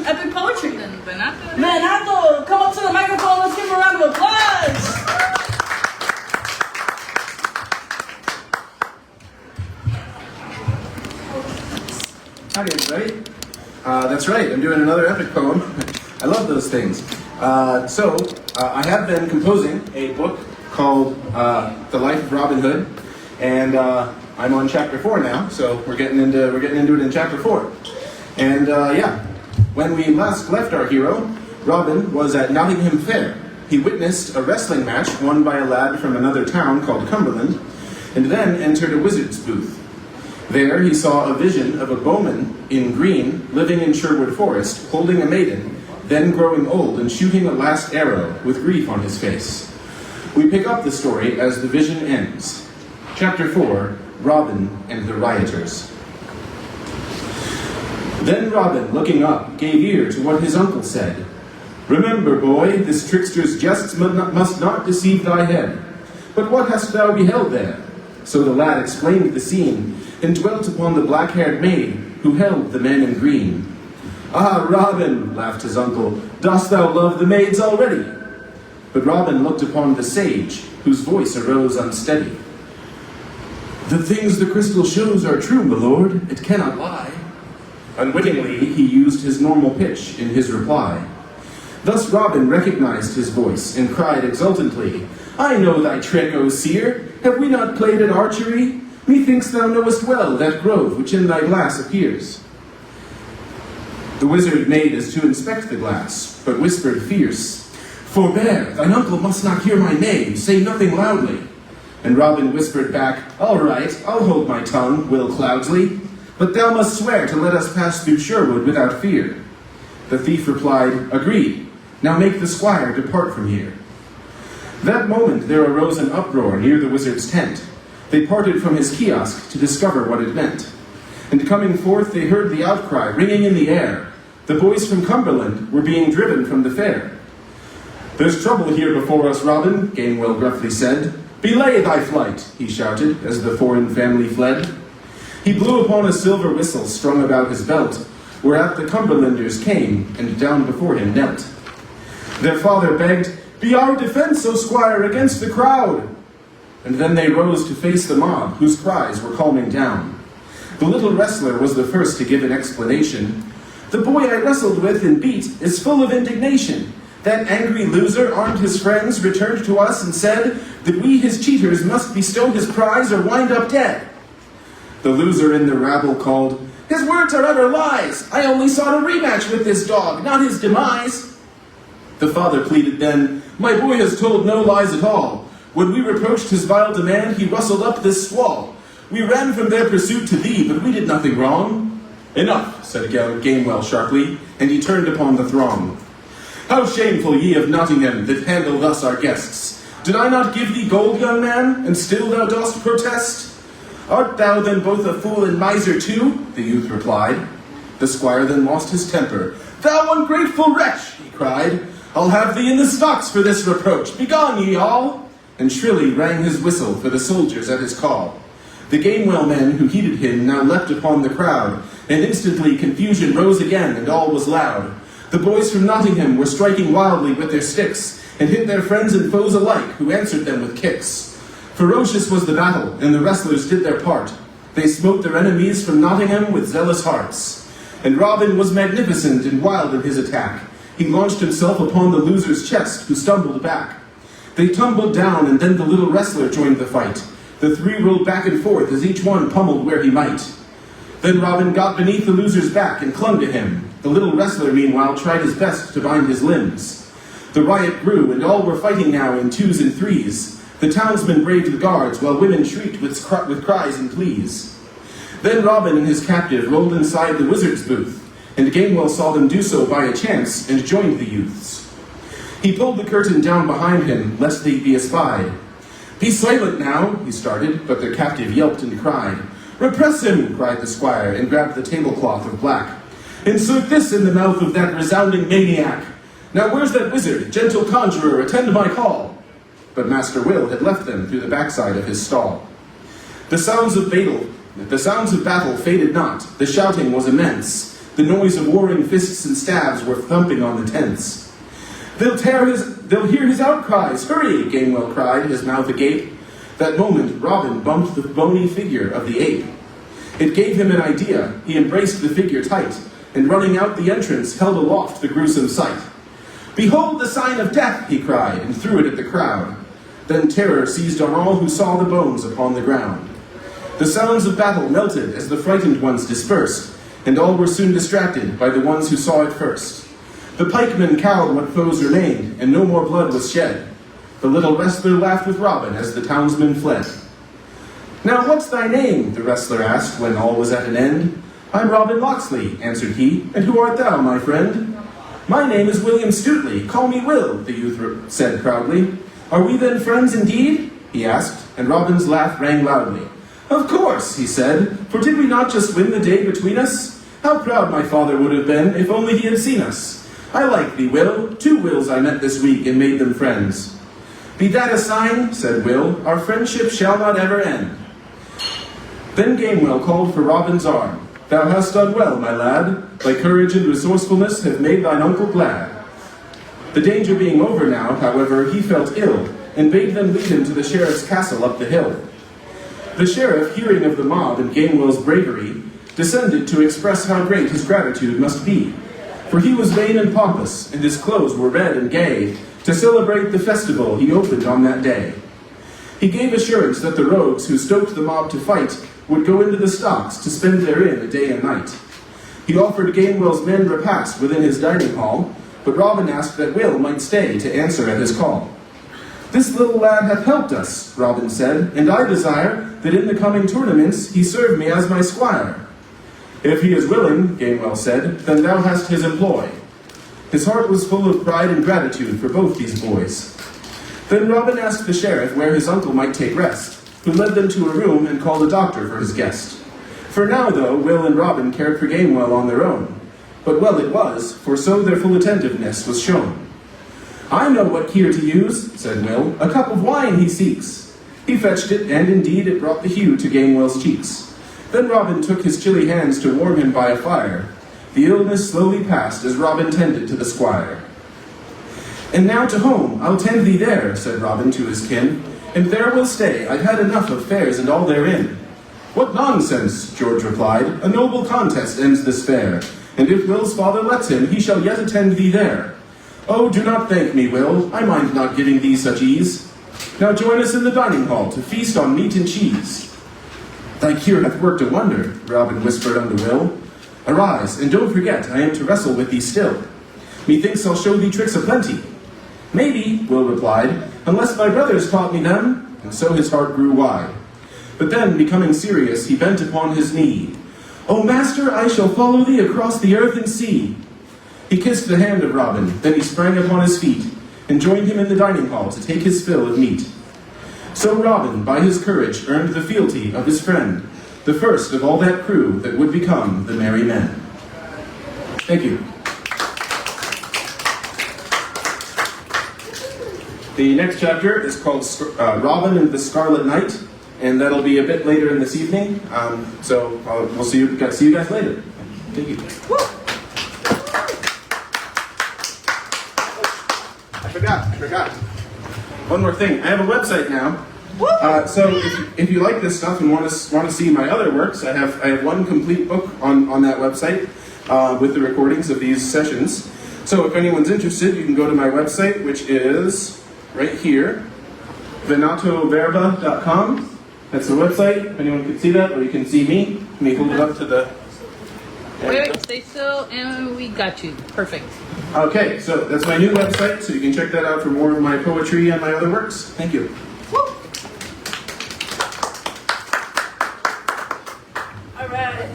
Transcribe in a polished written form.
epic poetry. Benato, come up to the microphone. Let's give him a round of applause. Hi, everybody. That's right, I'm doing another epic poem. I love those things. I have been composing a book called The Life of Robin Hood, and I'm on chapter 4 now, so we're getting into it in chapter 4. And when we last left our hero, Robin was at Nottingham Fair. He witnessed a wrestling match won by a lad from another town called Cumberland, and then entered a wizard's booth. There he saw a vision of a bowman in green living in Sherwood Forest, holding a maiden, then growing old and shooting a last arrow with grief on his face. We pick up the story as the vision ends. Chapter 4, Robin and the Rioters. Then Robin, looking up, gave ear to what his uncle said. Remember, boy, this trickster's jests must not deceive thy head. But what hast thou beheld there? So the lad explained the scene, and dwelt upon the black-haired maid, who held the man in green. Ah, Robin, laughed his uncle, dost thou love the maids already? But Robin looked upon the sage, whose voice arose unsteady. The things the crystal shows are true, my lord, it cannot lie. Unwittingly, he used his normal pitch in his reply. Thus Robin recognized his voice, and cried exultantly, I know thy trick, O seer, have we not played at archery? Methinks thou knowest well that grove which in thy glass appears. The wizard made as to inspect the glass, but whispered fierce, Forbear, thine uncle must not hear my name, say nothing loudly. And Robin whispered back, All right, I'll hold my tongue, Will Cloudsley, but thou must swear to let us pass through Sherwood without fear. The thief replied, Agreed, now make the squire depart from here. That moment there arose an uproar near the wizard's tent. They parted from his kiosk to discover what it meant. And coming forth, they heard the outcry ringing in the air. The boys from Cumberland were being driven from the fair. There's trouble here before us, Robin, Gamewell gruffly said. Belay thy flight, he shouted, as the foreign family fled. He blew upon a silver whistle strung about his belt, whereat the Cumberlanders came, and down before him knelt. Their father begged, Be our defense, O squire, against the crowd! And then they rose to face the mob, whose cries were calming down. The little wrestler was the first to give an explanation. The boy I wrestled with and beat is full of indignation. That angry loser armed his friends, returned to us and said that we, his cheaters, must bestow his prize or wind up dead. The loser in the rabble called, His words are utter lies! I only sought a rematch with this dog, not his demise. The father pleaded then, My boy has told no lies at all. When we reproached his vile demand, he rustled up this squall. We ran from their pursuit to thee, but we did nothing wrong. Enough, said Gamewell sharply, and he turned upon the throng. How shameful ye of Nottingham that handle thus our guests! Did I not give thee gold, young man, and still thou dost protest? Art thou then both a fool and miser too? The youth replied. The squire then lost his temper. Thou ungrateful wretch, he cried, I'll have thee in the stocks for this reproach. Begone, ye all! And shrilly rang his whistle for the soldiers at his call. The Gamewell men who heeded him now leapt upon the crowd, and instantly confusion rose again, and all was loud. The boys from Nottingham were striking wildly with their sticks, and hit their friends and foes alike, who answered them with kicks. Ferocious was the battle, and the wrestlers did their part. They smote their enemies from Nottingham with zealous hearts. And Robin was magnificent and wild in his attack. He launched himself upon the loser's chest, who stumbled back. They tumbled down, and then the little wrestler joined the fight. The three rolled back and forth as each one pummeled where he might. Then Robin got beneath the loser's back and clung to him. The little wrestler, meanwhile, tried his best to bind his limbs. The riot grew, and all were fighting now in twos and threes. The townsmen braved the guards, while women shrieked with cries and pleas. Then Robin and his captive rolled inside the wizard's booth, and Gamewell saw them do so by a chance, and joined the youths. He pulled the curtain down behind him, lest they be espied. Be silent now, he started, but their captive yelped and cried. Repress him, cried the squire, and grabbed the tablecloth of black. Insert this in the mouth of that resounding maniac. Now where's that wizard? Gentle conjurer, attend my call. But Master Will had left them through the backside of his stall. The sounds of battle faded not. The shouting was immense. The noise of warring fists and stabs were thumping on the tents. They'll hear his outcries. Hurry, Gamewell cried, his mouth agape. That moment, Robin bumped the bony figure of the ape. It gave him an idea. He embraced the figure tight, and running out the entrance, held aloft the gruesome sight. Behold the sign of death, he cried, and threw it at the crowd. Then terror seized on all who saw the bones upon the ground. The sounds of battle melted as the frightened ones dispersed, and all were soon distracted by the ones who saw it first. The pikemen cowed what foes remained, and no more blood was shed. The little wrestler laughed with Robin as the townsmen fled. Now what's thy name? The wrestler asked when all was at an end. I'm Robin Locksley, answered he, and who art thou, my friend? My name is William Stutely, call me Will, the youth said proudly. Are we then friends indeed? He asked, and Robin's laugh rang loudly. Of course, he said, for did we not just win the day between us? How proud my father would have been if only he had seen us. I like thee, Will. 2 Wills I met this week and made them friends. Be that a sign, said Will, our friendship shall not ever end. Then Gamewell called for Robin's arm. Thou hast done well, my lad. Thy courage and resourcefulness have made thine uncle glad. The danger being over now, however, he felt ill, and bade them lead him to the sheriff's castle up the hill. The sheriff, hearing of the mob and Gamewell's bravery, descended to express how great his gratitude must be. For he was vain and pompous, and his clothes were red and gay, to celebrate the festival he opened on that day. He gave assurance that the rogues who stoked the mob to fight would go into the stocks to spend therein a day and night. He offered Gamewell's men repast within his dining hall, but Robin asked that Will might stay to answer at his call. This little lad hath helped us, Robin said, and I desire that in the coming tournaments he serve me as my squire. If he is willing, Gamewell said, then thou hast his employ. His heart was full of pride and gratitude for both these boys. Then Robin asked the sheriff where his uncle might take rest, who led them to a room and called a doctor for his guest. For now, though, Will and Robin cared for Gamewell on their own. But well it was, for so their full attentiveness was shown. I know what cure to use, said Will. A cup of wine he seeks. He fetched it, and indeed it brought the hue to Gamewell's cheeks. Then Robin took his chilly hands to warm him by a fire. The illness slowly passed as Robin tended to the squire. And now to home, I'll tend thee there, said Robin to his kin, and there we'll stay, I've had enough of fairs and all therein. What nonsense, George replied, a noble contest ends this fair, and if Will's father lets him, he shall yet attend thee there. Oh, do not thank me, Will, I mind not giving thee such ease. Now join us in the dining hall to feast on meat and cheese. Thy cure hath worked a wonder, Robin whispered unto Will. Arise, and don't forget, I am to wrestle with thee still. Methinks I'll show thee tricks aplenty. Maybe, Will replied, unless my brothers taught me them, and so his heart grew wide. But then, becoming serious, he bent upon his knee. O master, I shall follow thee across the earth and sea. He kissed the hand of Robin, then he sprang upon his feet, and joined him in the dining hall to take his fill of meat. So Robin, by his courage, earned the fealty of his friend, the first of all that crew that would become the Merry Men. Thank you. The next chapter is called Robin and the Scarlet Knight, and that'll be a bit later in this evening. So we'll see you guys later. Thank you. I forgot. One more thing. I have a website now. So if you like this stuff and want to see my other works, I have one complete book on that website with the recordings of these sessions. So if anyone's interested, you can go to my website, which is right here, venatoverba.com. That's the website. If anyone can see that, or you can see me. Let me hold it up to the... Wait, stay still, and we got you. Perfect. Okay, so that's my new website, so you can check that out for more of my poetry and my other works. Thank you.